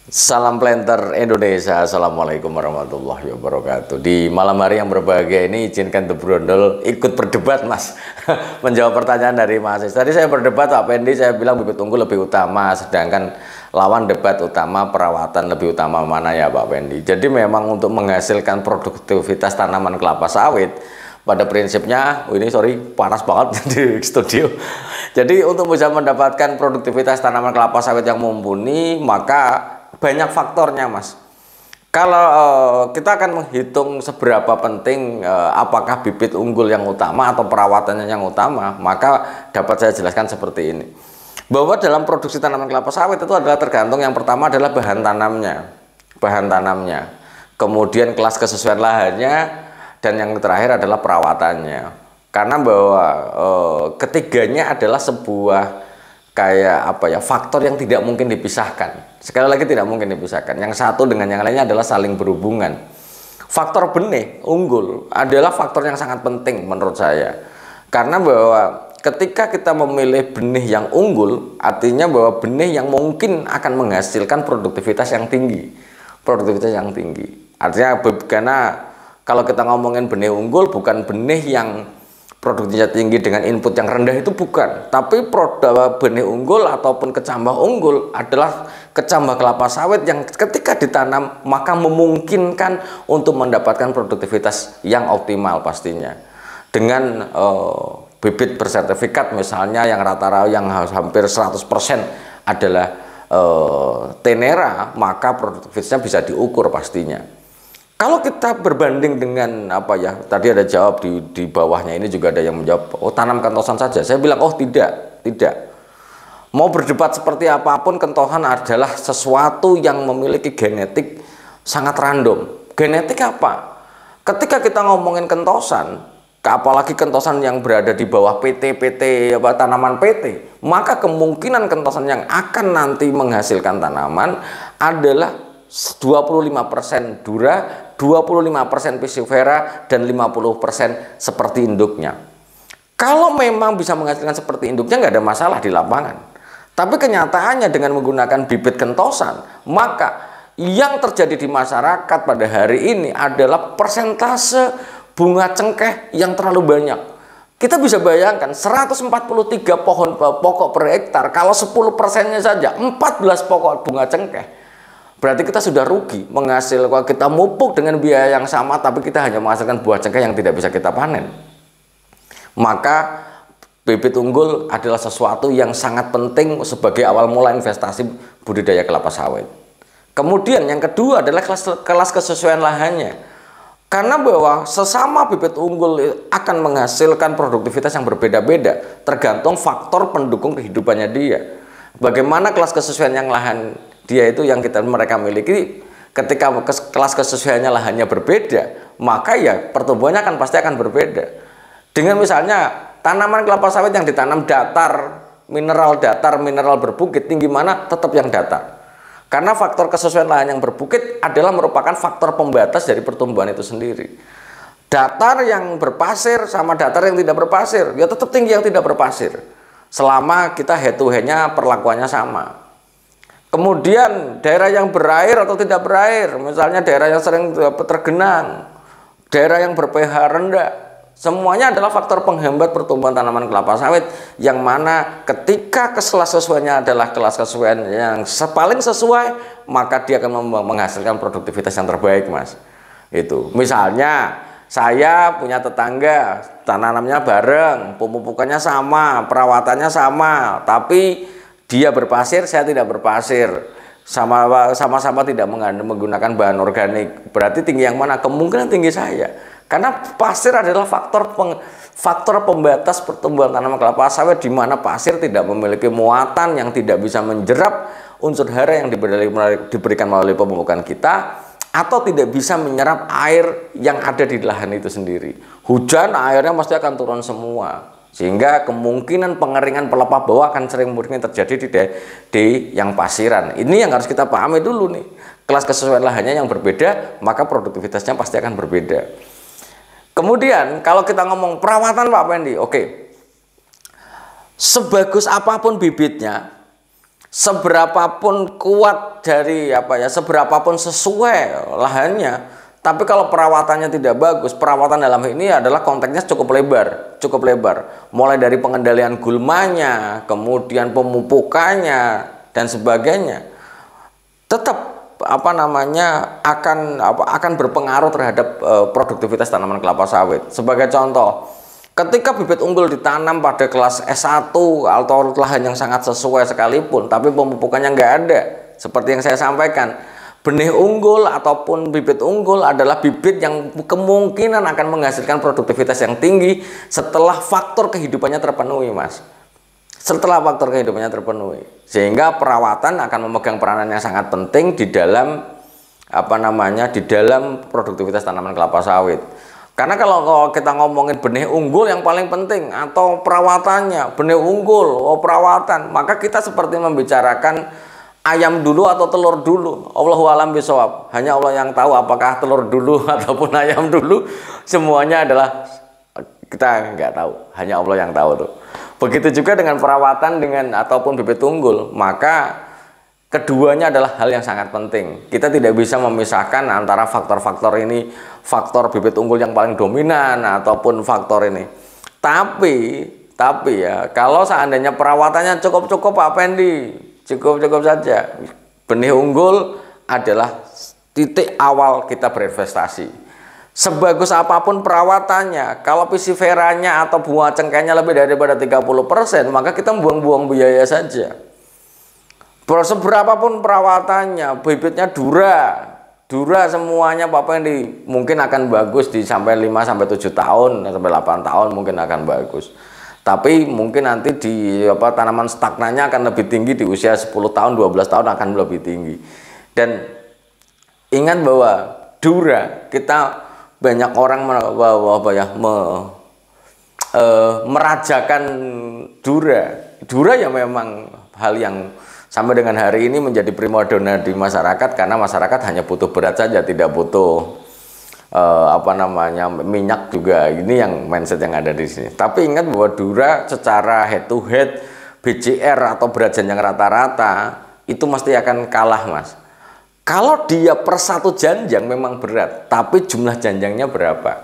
Salam planter Indonesia, Assalamualaikum warahmatullahi wabarakatuh. Di malam hari yang berbahagia ini izinkan The Brondol ikut berdebat mas. Menjawab pertanyaan dari Mas. Tadi saya berdebat Pak Pendi, saya bilang bibit unggul lebih utama, sedangkan lawan debat utama perawatan lebih utama mana ya Pak Pendi. Jadi memang untuk menghasilkan produktivitas tanaman kelapa sawit, pada prinsipnya, ini sorry panas banget di studio. Jadi untuk bisa mendapatkan produktivitas tanaman kelapa sawit yang mumpuni, maka banyak faktornya mas. Kalau kita akan menghitung seberapa penting apakah bibit unggul yang utama atau perawatannya yang utama, maka dapat saya jelaskan seperti ini. Bahwa dalam produksi tanaman kelapa sawit itu adalah tergantung, yang pertama adalah bahan tanamnya, kemudian kelas kesesuaian lahannya, dan yang terakhir adalah perawatannya. Karena bahwa ketiganya adalah sebuah kayak apa ya, faktor yang tidak mungkin dipisahkan. Sekali lagi tidak mungkin dipisahkan. Yang satu dengan yang lainnya adalah saling berhubungan. Faktor benih unggul adalah faktor yang sangat penting menurut saya. Karena bahwa ketika kita memilih benih yang unggul, artinya bahwa benih yang mungkin akan menghasilkan produktivitas yang tinggi. Artinya karena kalau kita ngomongin benih unggul, bukan benih yang produktivitasnya tinggi dengan input yang rendah, itu bukan. Tapi produk benih unggul ataupun kecambah unggul adalah kecambah kelapa sawit yang ketika ditanam maka memungkinkan untuk mendapatkan produktivitas yang optimal pastinya. Dengan bibit bersertifikat misalnya yang rata-rata yang hampir 100% adalah tenera, maka produktivitasnya bisa diukur pastinya. Kalau kita berbanding dengan apa ya, tadi ada jawab di bawahnya ini juga ada yang menjawab, oh tanam kentosan saja. Saya bilang, oh tidak. Mau berdebat seperti apapun, kentosan adalah sesuatu yang memiliki genetik sangat random. Genetik apa? Ketika kita ngomongin kentosan, apalagi kentosan yang berada di bawah PT tanaman PT, maka kemungkinan kentosan yang akan nanti menghasilkan tanaman adalah 25% dura, 25% piscifera, dan 50% seperti induknya. Kalau memang bisa menghasilkan seperti induknya, nggak ada masalah di lapangan. Tapi kenyataannya dengan menggunakan bibit kentosan, maka yang terjadi di masyarakat pada hari ini adalah persentase bunga cengkeh yang terlalu banyak. Kita bisa bayangkan 143 pohon pokok per hektar, kalau 10%-nya saja 14 pokok bunga cengkeh, berarti kita sudah rugi menghasilkan. Kita mupuk dengan biaya yang sama, tapi kita hanya menghasilkan buah cengkeh yang tidak bisa kita panen. Maka bibit unggul adalah sesuatu yang sangat penting sebagai awal mula investasi budidaya kelapa sawit. Kemudian yang kedua adalah kelas kesesuaian lahannya. Karena bahwa sesama bibit unggul akan menghasilkan produktivitas yang berbeda-beda, tergantung faktor pendukung kehidupannya dia. Bagaimana kelas kesesuaian yang lahan dia itu yang mereka miliki. Ketika kelas kesesuaiannya lahannya berbeda, maka ya pertumbuhannya pasti akan berbeda. Dengan misalnya tanaman kelapa sawit yang ditanam datar, mineral berbukit, tinggi mana tetap yang datar. Karena faktor kesesuaian lahan yang berbukit adalah merupakan faktor pembatas dari pertumbuhan itu sendiri. Datar yang berpasir sama datar yang tidak berpasir, ya tetap tinggi yang tidak berpasir, selama kita head to head-nya perlakuannya sama. Kemudian daerah yang berair atau tidak berair, misalnya daerah yang sering tergenang, daerah yang ber-pH rendah, semuanya adalah faktor penghambat pertumbuhan tanaman kelapa sawit, yang mana ketika kelas kesesuaiannya adalah kelas kesesuaian yang paling sesuai, maka dia akan menghasilkan produktivitas yang terbaik mas. Itu misalnya saya punya tetangga, tanamnya bareng, pemupukannya sama, perawatannya sama, tapi dia berpasir, saya tidak berpasir, sama-sama tidak menggunakan bahan organik. Berarti tinggi yang mana? Kemungkinan tinggi saya. Karena pasir adalah faktor pembatas pertumbuhan tanaman kelapa sawit, di mana pasir tidak memiliki muatan yang tidak bisa menjerap unsur hara yang diberikan melalui pemupukan kita, atau tidak bisa menyerap air yang ada di lahan itu sendiri. Hujan, airnya pasti akan turun semua, sehingga kemungkinan pengeringan pelepah bawah akan sering mungkin terjadi di yang pasiran. Ini yang harus kita pahami dulu nih. Kelas kesesuaian lahannya yang berbeda, maka produktivitasnya pasti akan berbeda. Kemudian kalau kita ngomong perawatan Pak Pendi, oke. Sebagus apapun bibitnya, seberapapun kuat dari seberapapun sesuai lahannya, tapi kalau perawatannya tidak bagus, perawatan dalam ini adalah konteksnya cukup lebar, mulai dari pengendalian gulmanya, kemudian pemupukannya dan sebagainya, tetap akan berpengaruh terhadap produktivitas tanaman kelapa sawit. Sebagai contoh, ketika bibit unggul ditanam pada kelas S1 atau lahan yang sangat sesuai sekalipun, tapi pemupukannya nggak ada, seperti yang saya sampaikan, benih unggul ataupun bibit unggul adalah bibit yang kemungkinan akan menghasilkan produktivitas yang tinggi setelah faktor kehidupannya terpenuhi, Mas. Setelah faktor kehidupannya terpenuhi, sehingga perawatan akan memegang peranan yang sangat penting di dalam di dalam produktivitas tanaman kelapa sawit. Karena kalau kita ngomongin benih unggul yang paling penting atau perawatannya, benih unggul, perawatan, maka kita seperti membicarakan ayam dulu atau telur dulu. Allahu a'lam bishawab. Hanya Allah yang tahu apakah telur dulu ataupun ayam dulu. Semuanya adalah kita nggak tahu. Hanya Allah yang tahu tuh. Begitu juga dengan perawatan ataupun bibit unggul, maka keduanya adalah hal yang sangat penting. Kita tidak bisa memisahkan antara faktor-faktor ini, faktor bibit unggul yang paling dominan ataupun faktor ini. Tapi ya, kalau seandainya perawatannya cukup Pak Pendi, cukup saja. Benih unggul adalah titik awal kita berinvestasi. Sebagus apapun perawatannya, kalau pisiferanya atau bunga cengkehnya lebih daripada 30%, maka kita buang-buang biaya saja. Seberapapun perawatannya, bibitnya dura semuanya Pak Pendi, mungkin akan bagus di sampai 5-7 tahun, sampai 8 tahun mungkin akan bagus. Tapi mungkin nanti di tanaman stagnannya akan lebih tinggi di usia 10 tahun, 12 tahun akan lebih tinggi. Dan ingat bahwa dura, kita banyak orang merajakan dura ya, memang hal yang sampai dengan hari ini menjadi primadona di masyarakat, karena masyarakat hanya butuh berat saja, tidak butuh minyak juga. Ini yang mindset yang ada di sini. Tapi ingat bahwa dura secara head to head BCR atau berat janjang rata-rata itu mesti akan kalah, Mas. Kalau dia per satu janjang memang berat, tapi jumlah janjangnya berapa?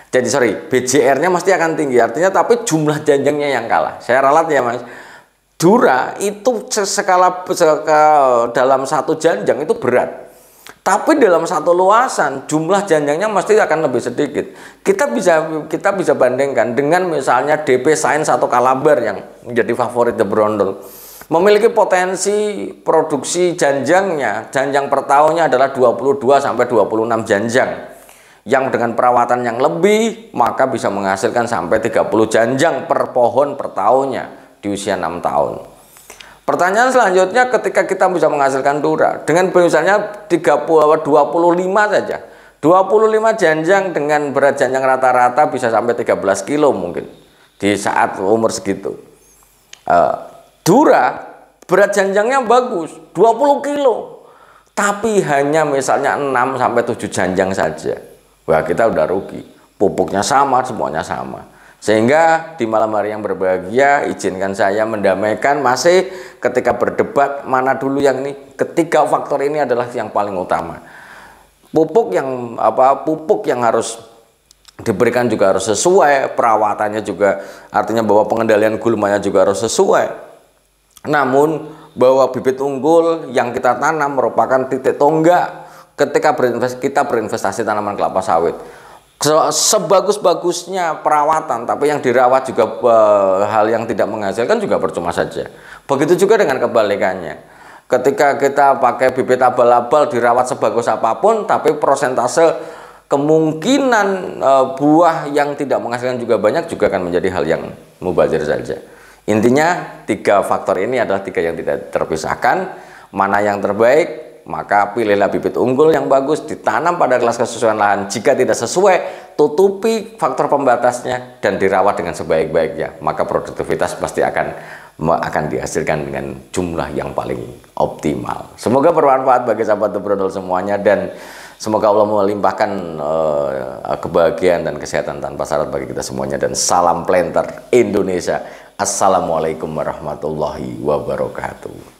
Jadi BCR-nya mesti akan tinggi, artinya tapi jumlah janjangnya yang kalah. Saya ralat ya, Mas. Dura itu dalam satu janjang itu berat, tapi dalam satu luasan jumlah janjangnya mesti akan lebih sedikit. Kita bisa bandingkan dengan misalnya DP Sains atau Kalabar yang menjadi favorit The Brondol. Memiliki potensi produksi janjang per tahunnya adalah 22-26 janjang, yang dengan perawatan yang lebih maka bisa menghasilkan sampai 30 janjang per pohon per tahunnya di usia 6 tahun. Pertanyaan selanjutnya, ketika kita bisa menghasilkan dura dengan misalnya 25 saja, 25 janjang dengan berat janjang rata-rata bisa sampai 13 kilo mungkin di saat umur segitu. Dura berat janjangnya bagus 20 kilo, tapi hanya misalnya 6-7 janjang saja. Wah, kita udah rugi. Pupuknya sama, semuanya sama. Sehingga di malam hari yang berbahagia, izinkan saya mendamaikan masih ketika berdebat mana dulu yang ini. Ketiga faktor ini adalah yang paling utama. Pupuk yang harus diberikan juga harus sesuai, perawatannya juga, artinya bahwa pengendalian gulmanya juga harus sesuai. Namun bahwa bibit unggul yang kita tanam merupakan titik tonggak ketika kita berinvestasi tanaman kelapa sawit. Sebagus-bagusnya perawatan, tapi yang dirawat juga hal yang tidak menghasilkan juga percuma saja. Begitu juga dengan kebalikannya. Ketika kita pakai bibit abal-abal dirawat sebagus apapun, tapi persentase kemungkinan buah yang tidak menghasilkan juga banyak, juga akan menjadi hal yang mubazir saja. Intinya 3 faktor ini adalah 3 yang tidak terpisahkan. Mana yang terbaik, maka pilihlah bibit unggul yang bagus, ditanam pada kelas kesesuaian lahan. Jika tidak sesuai, tutupi faktor pembatasnya dan dirawat dengan sebaik-baiknya, maka produktivitas pasti akan dihasilkan dengan jumlah yang paling optimal. Semoga bermanfaat bagi sahabat The Brondol semuanya, dan semoga Allah melimpahkan kebahagiaan dan kesehatan tanpa syarat bagi kita semuanya. Dan salam planter Indonesia. Assalamualaikum warahmatullahi wabarakatuh.